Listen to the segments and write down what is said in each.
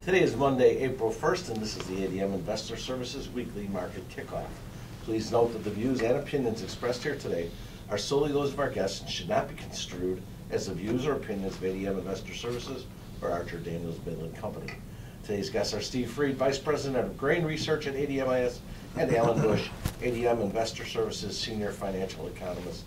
Today is Monday, April 1st, and this is the ADM Investor Services Weekly Market Kickoff. Please note that the views and opinions expressed here today are solely those of our guests and should not be construed as the views or opinions of ADM Investor Services or Archer Daniels Midland Company. Today's guests are Steve Freed, Vice President of Grain Research at ADMIS, and Alan Bush, ADM Investor Services Senior Financial Economist.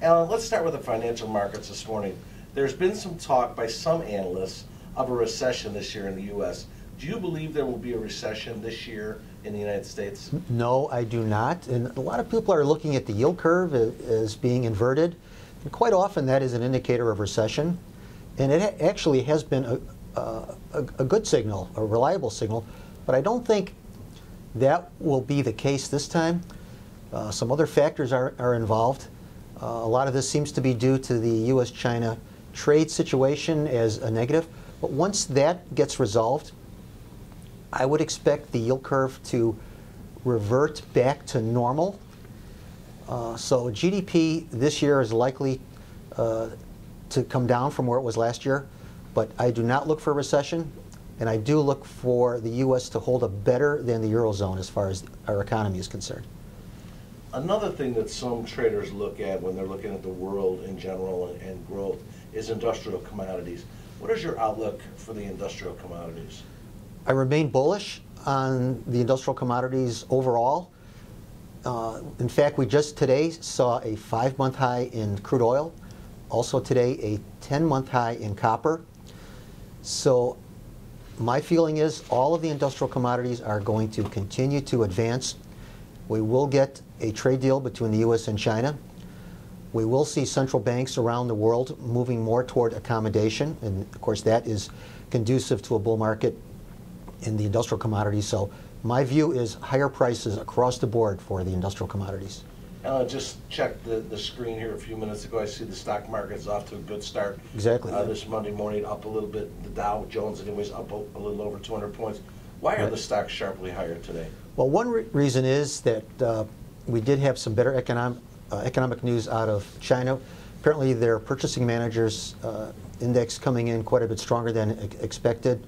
Alan, let's start with the financial markets this morning. There's been some talk by some analysts of a recession this year in the U.S. Do you believe there will be a recession this year in the United States? No, I do not. And a lot of people are looking at the yield curve as being inverted. And quite often that is an indicator of recession. And it actually has been a good signal, a reliable signal. But I don't think that will be the case this time. Some other factors are involved. A lot of this seems to be due to the USChina Trade situation as a negative. But once that gets resolved, I would expect the yield curve to revert back to normal. So GDP this year is likely to come down from where it was last year, but I do not look for a recession, and I do look for the U.S. to hold up better than the Eurozone as far as our economy is concerned. Another thing that some traders look at when they're looking at the world in general and growth is industrial commodities. What is your outlook for the industrial commodities? I remain bullish on the industrial commodities overall. In fact, we just today saw a 5-month high in crude oil. Also today, a 10-month high in copper. So my feeling is all of the industrial commodities are going to continue to advance. We will get a trade deal between the U.S. and China. We will see central banks around the world moving more toward accommodation, and of course that is conducive to a bull market in the industrial commodities. So my view is higher prices across the board for the industrial commodities. Just checked the screen here a few minutes ago. I see the stock market is off to a good start. Exactly. This Monday morning, up a little bit. The Dow Jones, anyways, up a little over 200 points. Why are the stocks sharply higher today? Well, one reason is that we did have some better economic news out of China. Apparently their purchasing managers index coming in quite a bit stronger than expected.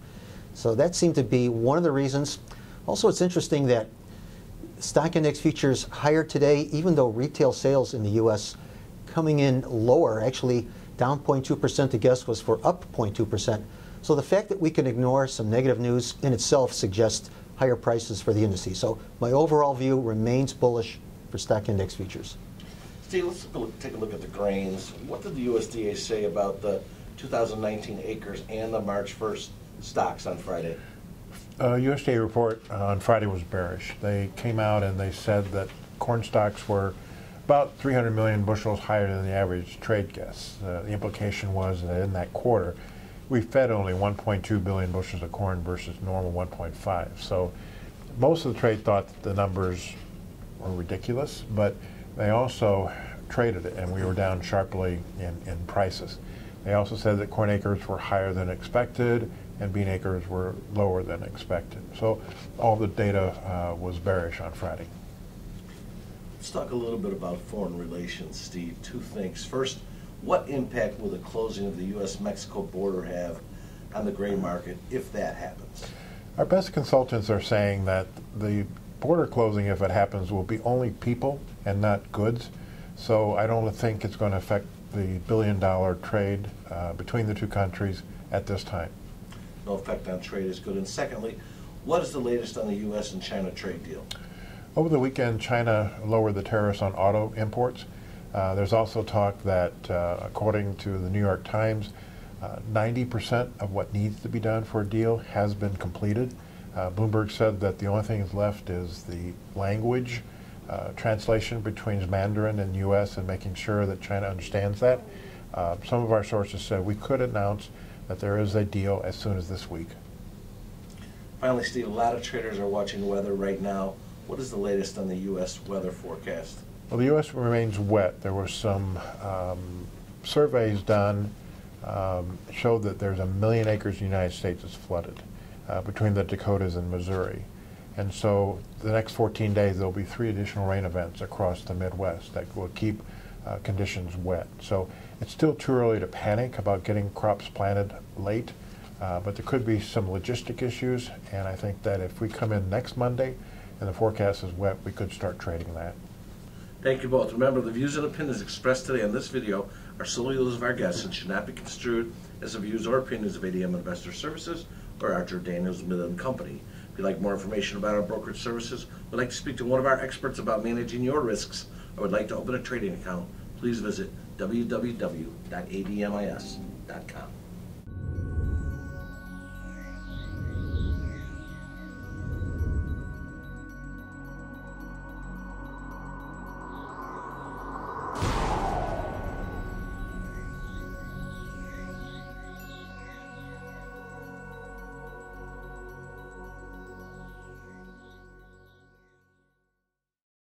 So that seemed to be one of the reasons. Also, it's interesting that stock index futures higher today, even though retail sales in the U.S. coming in lower, actually down 0.2%, the guess was for up 0.2%. So the fact that we can ignore some negative news in itself suggests higher prices for the indices. So my overall view remains bullish for stock index futures. Steve, let's take a look at the grains. What did the USDA say about the 2019 acres and the March 1st stocks on Friday? USDA report on Friday was bearish. They came out and they said that corn stocks were about 300 million bushels higher than the average trade guess. The implication was that in that quarter, we fed only 1.2 billion bushels of corn versus normal 1.5. So most of the trade thought that the numbers were ridiculous, but they also traded it, and we were down sharply in prices. They also said that corn acres were higher than expected and bean acres were lower than expected. So all the data was bearish on Friday. Let's talk a little bit about foreign relations, Steve. Two things. First, what impact will the closing of the U.S.-Mexico border have on the grain market if that happens? Our best consultants are saying that the border closing, if it happens, will be only people and not goods. So I don't think it's going to affect the billion-dollar trade between the two countries at this time. No effect on trade is good. And secondly, what is the latest on the U.S. and China trade deal? Over the weekend, China lowered the tariffs on auto imports. There's also talk that, according to the New York Times, 90% of what needs to be done for a deal has been completed. Bloomberg said that the only thing that's left is the language translation between Mandarin and U.S. and making sure that China understands that. Some of our sources said we could announce that there is a deal as soon as this week. Finally, Steve, a lot of traders are watching weather right now. What is the latest on the U.S. weather forecast? Well, the U.S. remains wet. There were some surveys done showed that there's 1 million acres in the United States that's flooded between the Dakotas and Missouri. And so the next 14 days there will be 3 additional rain events across the Midwest that will keep conditions wet. So it's still too early to panic about getting crops planted late. But there could be some logistic issues, and I think that if we come in next Monday and the forecast is wet, we could start trading that. Thank you both. Remember, the views and opinions expressed today on this video are solely those of our guests and should not be construed as the views or opinions of ADM Investor Services or Archer Daniels Midland Company. If you'd like more information about our brokerage services, would like to speak to one of our experts about managing your risks, or would like to open a trading account, please visit www.admis.com.